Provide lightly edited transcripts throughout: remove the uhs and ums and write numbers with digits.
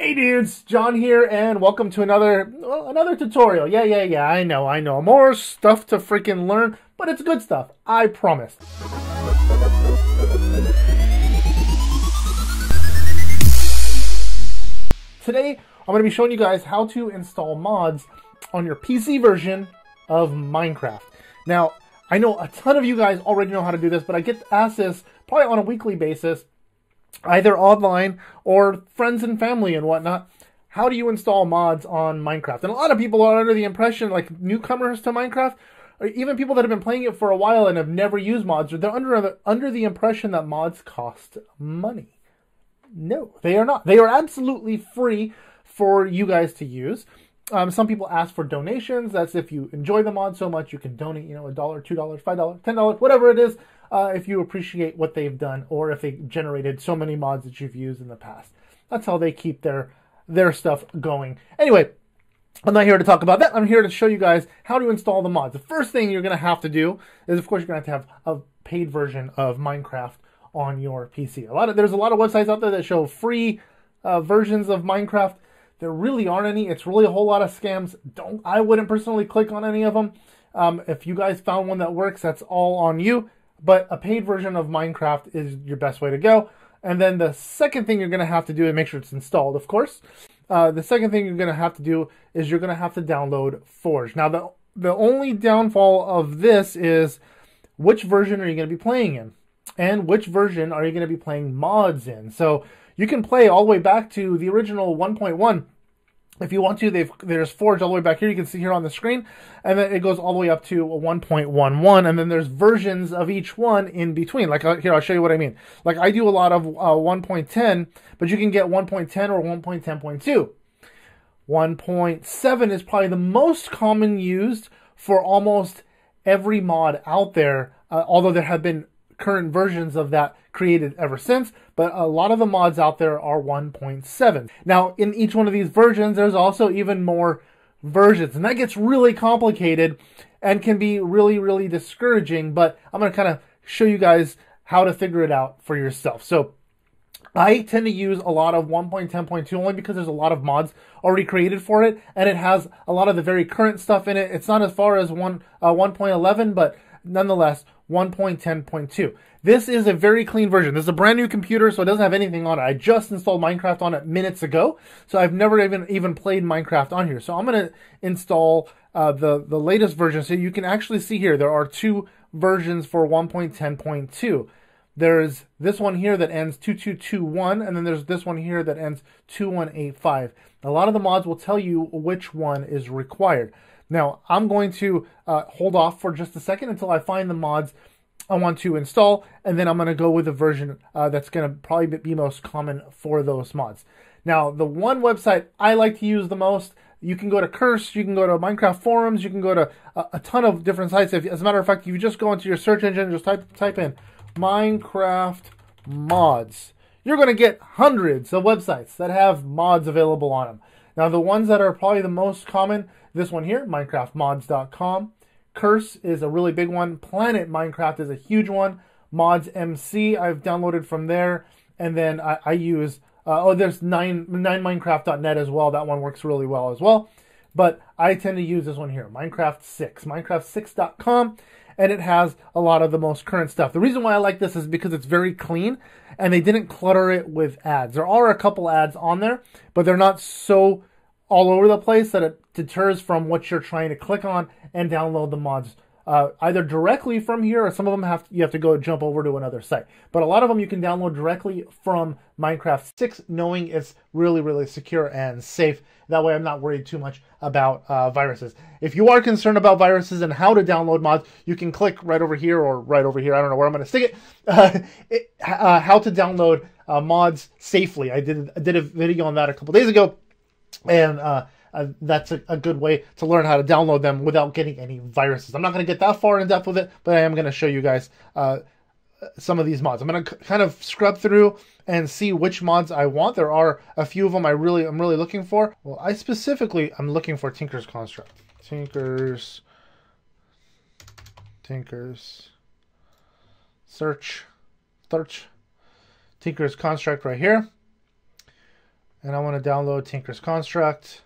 Hey dudes, John here, and welcome to another tutorial. Yeah, I know. More stuff to freaking learn, but it's good stuff, I promise. Today, I'm going to be showing you guys how to install mods on your PC version of Minecraft. Now, I know a ton of you guys already know how to do this, but I get asked this probably on a weekly basis, either online or friends and family and whatnot. How do you install mods on Minecraft? And a lot of people are under the impression, like newcomers to Minecraft, or even people that have been playing it for a while and have never used mods, or they're under the impression that mods cost money. No, they are not. They are absolutely free for you guys to use. Some people ask for donations. That's if you enjoy the mod so much, you can donate, $1, $2, $5, $10, whatever it is, if you appreciate what they've done or if they generated so many mods that you've used in the past. That's how they keep their stuff going. Anyway, I'm not here to talk about that. I'm here to show you guys how to install the mods. The first thing you're going to have to do is, of course, you're going to have a paid version of Minecraft on your PC. There's a lot of websites out there that show free versions of Minecraft. There really aren't any. It's really a whole lot of scams. I wouldn't personally click on any of them. If you guys found one that works, that's all on you. But a paid version of Minecraft is your best way to go. And then the second thing you're going to have to do is make sure it's installed, of course. The second thing you're going to have to do is you're going to have to download Forge. Now, the only downfall of this is which version are you going to be playing in? And which version are you going to be playing mods in? So you can play all the way back to the original 1.1. If you want to, there's Forge all the way back here. You can see here on the screen. And then it goes all the way up to 1.11. And then there's versions of each one in between. Like here, I'll show you what I mean. Like I do a lot of 1.10, but you can get 1.10 or 1.10.2. 1.7 is probably the most common used for almost every mod out there, although there have been current versions of that created ever since, but a lot of the mods out there are 1.7. Now, in each one of these versions, there's also even more versions, and that gets really complicated and can be really, really discouraging, but I'm going to kind of show you guys how to figure it out for yourself. So I tend to use a lot of 1.10.2 only because there's a lot of mods already created for it, and it has a lot of the very current stuff in it. It's not as far as 1.11, but nonetheless, 1.10.2. This is a very clean version. This is a brand new computer, so it doesn't have anything on it. I just installed Minecraft on it minutes ago, so I've never even played Minecraft on here. So I'm going to install the latest version. So you can actually see here, there are two versions for 1.10.2. There's this one here that ends 2221, and then there's this one here that ends 2185. A lot of the mods will tell you which one is required. Now, I'm going to hold off for just a second until I find the mods I want to install, and then I'm going to go with the version that's going to probably be most common for those mods. Now, the one website I like to use the most, you can go to Curse, you can go to Minecraft forums, you can go to a ton of different sites. As a matter of fact, if you just go into your search engine and just type in Minecraft mods, you're going to get hundreds of websites that have mods available on them. Now, the ones that are probably the most common, this one here, minecraftmods.com. Curse is a really big one. Planet Minecraft is a huge one. Mods MC I've downloaded from there. And then I use, there's 9minecraft.net as well. That one works really well as well. But I tend to use this one here, Minecraft 6, minecraft6.com. And it has a lot of the most current stuff. The reason why I like this is because it's very clean and they didn't clutter it with ads. There are a couple ads on there, but they're not so all over the place that it deters from what you're trying to click on and download the mods either directly from here, or some of them you have to go jump over to another site. But a lot of them you can download directly from Minecraft 6, knowing it's really, really secure and safe. That way I'm not worried too much about viruses. If you are concerned about viruses and how to download mods, you can click right over here or right over here. I don't know where I'm going to stick it. How to download mods safely. I did a video on that a couple days ago. And that's a good way to learn how to download them without getting any viruses. I'm not going to get that far in depth with it, but I am going to show you guys some of these mods. I'm going to kind of scrub through and see which mods I want. There are a few of them I'm really looking for. Well, I'm looking for Tinker's Construct. Tinker's search Tinker's Construct right here. And I want to download Tinker's Construct.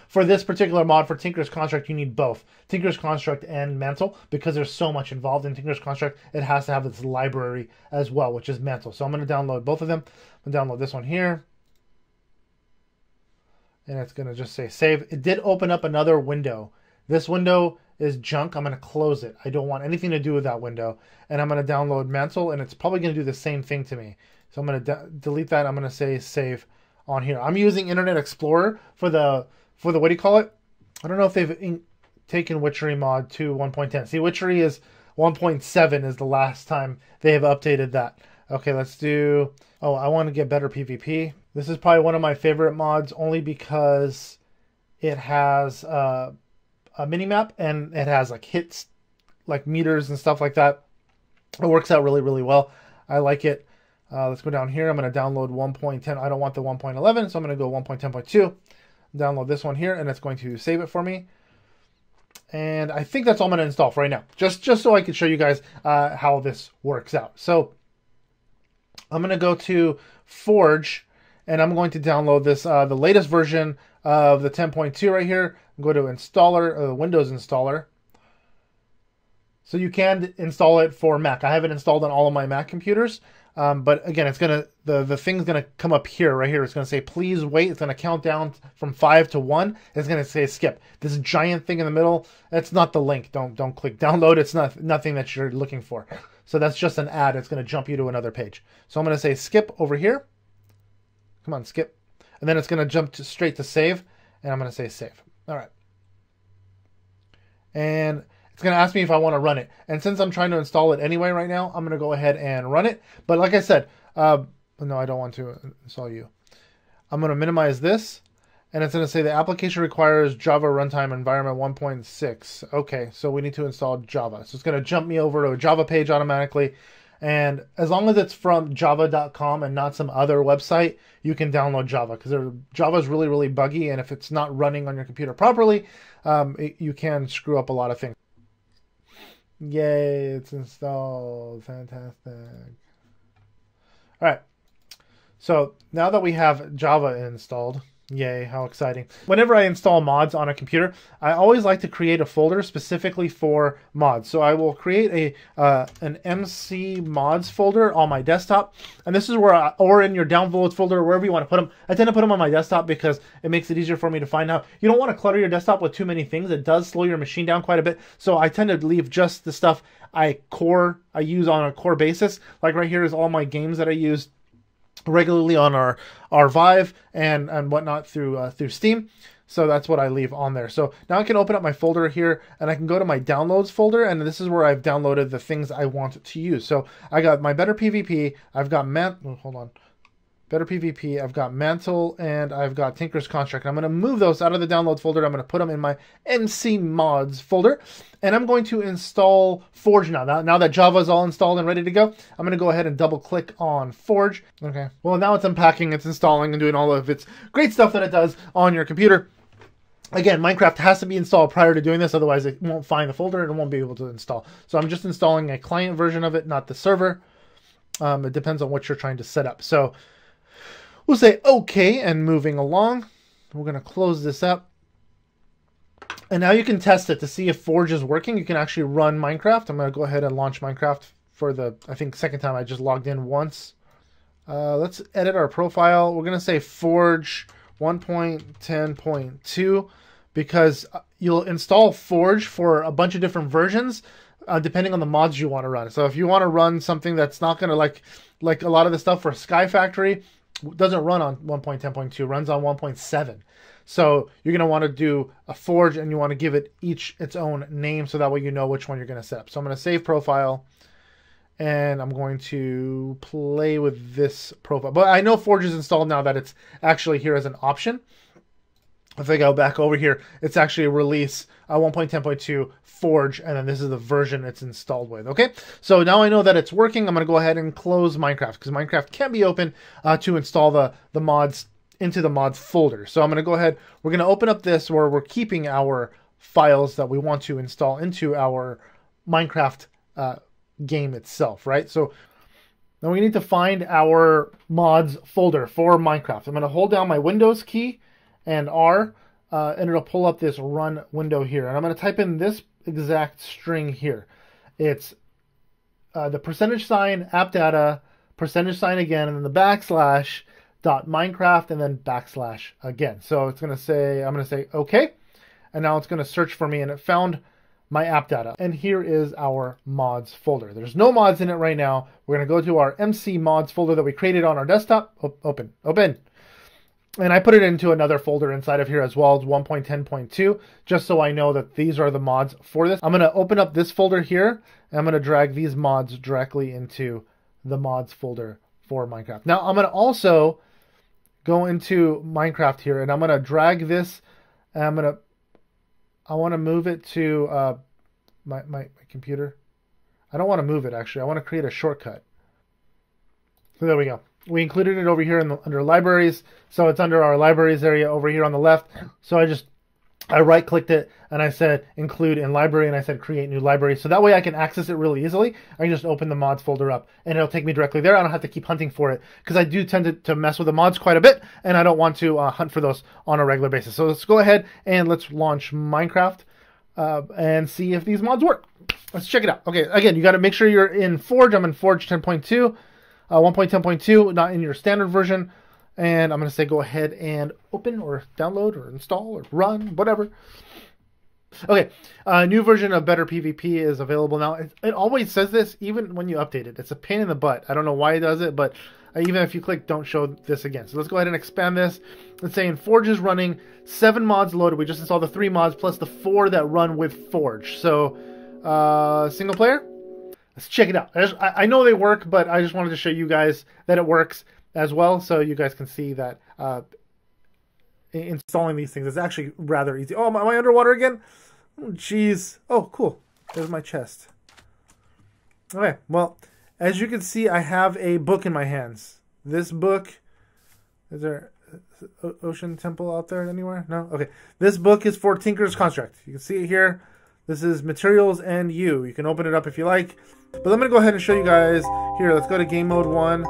For this particular mod, for Tinker's Construct, you need both Tinker's Construct and Mantle, because there's so much involved in Tinker's Construct. It has to have its library as well, which is Mantle. So I'm going to download both of them. I'm going to download this one here. And it's going to just say save. It did open up another window. This window is junk. I'm going to close it. I don't want anything to do with that window. And I'm going to download Mantle, and it's probably going to do the same thing to me. So I'm going to delete that. I'm going to say save on here. I'm using Internet Explorer for the what do you call it? I don't know if they've taken Witchery mod to 1.10. See, Witchery is 1.7 is the last time they have updated that. Okay, let's do... Oh, I want to get better PvP. This is probably one of my favorite mods only because it has a minimap and it has like hits, like meters and stuff like that. It works out really, really well. I like it. Let's go down here. I'm going to download 1.10. I don't want the 1.11, so I'm going to go 1.10.2. Download this one here, and it's going to save it for me. And I think that's all I'm going to install for right now, just so I can show you guys how this works out. So I'm going to go to Forge, and I'm going to download this, the latest version of the 10.2 right here. Go to installer, Windows installer. So you can install it for Mac. I have it installed on all of my Mac computers. But again, it's gonna the thing's gonna come up here, right here. It's gonna say please wait. It's gonna count down from 5 to 1. It's gonna say skip. This giant thing in the middle, that's not the link. Don't click download. It's nothing that you're looking for. So that's just an ad. It's gonna jump you to another page. So I'm gonna say skip over here. Come on, skip. And then it's gonna jump straight to save. And I'm gonna say save. All right. And it's going to ask me if I want to run it. And since I'm trying to install it anyway right now, I'm going to go ahead and run it. But like I said, no, I don't want to install you. I'm going to minimize this. And it's going to say the application requires Java Runtime Environment 1.6. Okay, so we need to install Java. So it's going to jump me over to a Java page automatically. And as long as it's from java.com and not some other website, you can download Java. Because Java is really, really buggy. And if it's not running on your computer properly, you can screw up a lot of things. Yay, it's installed. Fantastic. All right. So now that we have Java installed, yay, how exciting. Whenever I install mods on a computer, I always like to create a folder specifically for mods. So I will create an MC mods folder on my desktop. And this is where, or in your downloads folder, wherever you want to put them. I tend to put them on my desktop because it makes it easier for me to find out. You don't want to clutter your desktop with too many things. It does slow your machine down quite a bit. So I tend to leave just the stuff I use on a core basis. Like right here is all my games that I use regularly on our Vive and whatnot through Steam. So that's what I leave on there. So now I can open up my folder here and I can go to my downloads folder, and this is where I've downloaded the things I want to use. So I got my Better PvP, I've got Better PvP, I've got Mantle, and I've got Tinker's Construct. I'm going to move those out of the download folder. I'm going to put them in my MC mods folder, and I'm going to install Forge now. Now that Java is all installed and ready to go, I'm going to go ahead and double click on Forge. Okay. Well, now it's unpacking, it's installing, and doing all of its great stuff that it does on your computer. Again, Minecraft has to be installed prior to doing this, otherwise it won't find the folder and it won't be able to install. So I'm just installing a client version of it, not the server. It depends on what you're trying to set up. So we'll say okay, and moving along. We're going to close this up. And now you can test it to see if Forge is working. You can actually run Minecraft. I'm going to go ahead and launch Minecraft for the, I think, second time. I just logged in once. Let's edit our profile. We're going to say Forge 1.10.2 because you'll install Forge for a bunch of different versions depending on the mods you want to run. So if you want to run something that's not going to like a lot of the stuff for Sky Factory, doesn't run on 1.10.2, runs on 1.7. So you're going to want to do a Forge and you want to give it each its own name so that way you know which one you're going to set up. So I'm going to save profile and I'm going to play with this profile. But I know Forge is installed now that it's actually here as an option. If I go back over here, it's actually a release 1.10.2 Forge, and then this is the version it's installed with. Okay, so now I know that it's working. I'm going to go ahead and close Minecraft because Minecraft can be open to install the mods into the mods folder. So I'm going to go ahead. We're going to open up this where we're keeping our files that we want to install into our Minecraft game itself, right? So Now we need to find our mods folder for Minecraft. I'm going to hold down my Windows key and R, and it'll pull up this run window here. And I'm going to type in this exact string here. It's the %, app data, %, again, and then the backslash dot Minecraft, and then backslash again. So it's going to say, I'm going to say okay. And now it's going to search for me, and it found my app data. And here is our mods folder. There's no mods in it right now. We're going to go to our MC mods folder that we created on our desktop. Open. And I put it into another folder inside of here as well as 1.10.2, just so I know that these are the mods for this. I'm going to open up this folder here, and I'm going to drag these mods directly into the mods folder for Minecraft. Now I'm going to also go into Minecraft here, and I'm going to drag this, and I want to move it to my computer. I don't want to move it, actually. I want to create a shortcut. So there we go. We included it over here under libraries. So it's under our libraries area over here on the left. So I right-clicked it, and I said include in library, and I said create new library. So that way I can access it really easily. I can just open the mods folder up, and it'll take me directly there. I don't have to keep hunting for it, because I do tend to mess with the mods quite a bit, and I don't want to hunt for those on a regular basis. So let's go ahead and let's launch Minecraft and see if these mods work. Let's check it out. Okay, again, you got to make sure you're in Forge. I'm in Forge 10.2, 1.10.2, not in your standard version. And I'm going to say go ahead and open or download or install or run, whatever. Okay, a new version of Better PvP is available now. It always says this, even when you update it. It's a pain in the butt. I don't know why it does it, but even if you click don't show this again. So let's go ahead and expand this. Let's say in Forge is running 7 mods loaded. We just installed the 3 mods plus the 4 that run with Forge. So single player. Let's check it out. I know they work, but I just wanted to show you guys that it works as well, so you guys can see that installing these things is actually rather easy. Oh, am I underwater again? Jeez. Oh, cool. There's my chest. Okay, well, as you can see, I have a book in my hands. This book, is there Ocean Temple out there anywhere? No? Okay. This book is for Tinker's Construct. You can see it here. This is Materials and You. You can open it up if you like. But I'm going to go ahead and show you guys. Here, let's go to Game Mode 1.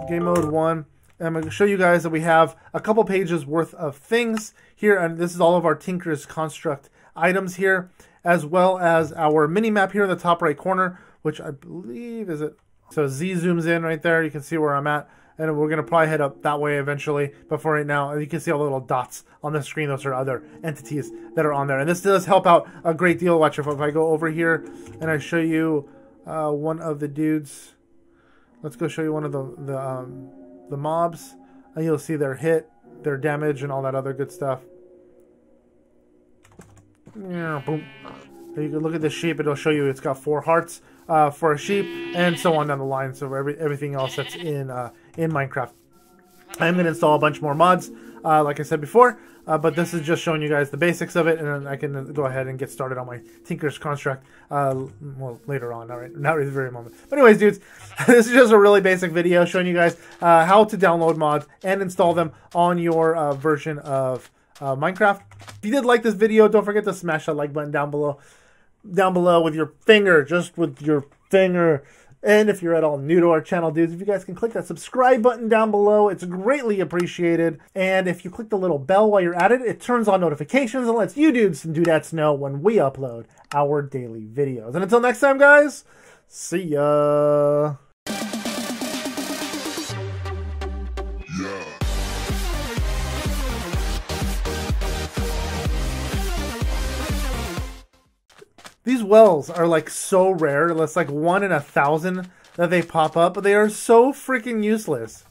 Game Mode 1. And I'm going to show you guys that we have a couple pages worth of things here. And this is all of our Tinker's Construct items here, as well as our mini map here in the top right corner, which I believe is it. So Z zooms in right there. You can see where I'm at. And we're going to probably head up that way eventually. But for right now, you can see all the little dots on the screen. Those are other entities that are on there. And this does help out a great deal. Watch if I go over here and I show you one of the dudes. Let's go show you one of the mobs. And you'll see their hit, their damage, and all that other good stuff. Yeah, boom. You can look at the sheep. It'll show you it's got 4 hearts for a sheep, and so on down the line. So everything else that's in Minecraft. I'm going to install a bunch more mods, like I said before. But this is just showing you guys the basics of it, and then I can go ahead and get started on my Tinker's Construct, well, later on, not right this very moment. But anyways, dudes, this is just a really basic video showing you guys how to download mods and install them on your version of Minecraft. If you did like this video, don't forget to smash that like button down below with your finger, just with your finger. And if you're at all new to our channel, dudes, if you guys can click that subscribe button down below, it's greatly appreciated. And if you click the little bell while you're at it, it turns on notifications and lets you dudes and dudettes know when we upload our daily videos. And until next time, guys, see ya. These wells are like so rare. It's like 1 in 1,000 that they pop up, but they are so freaking useless.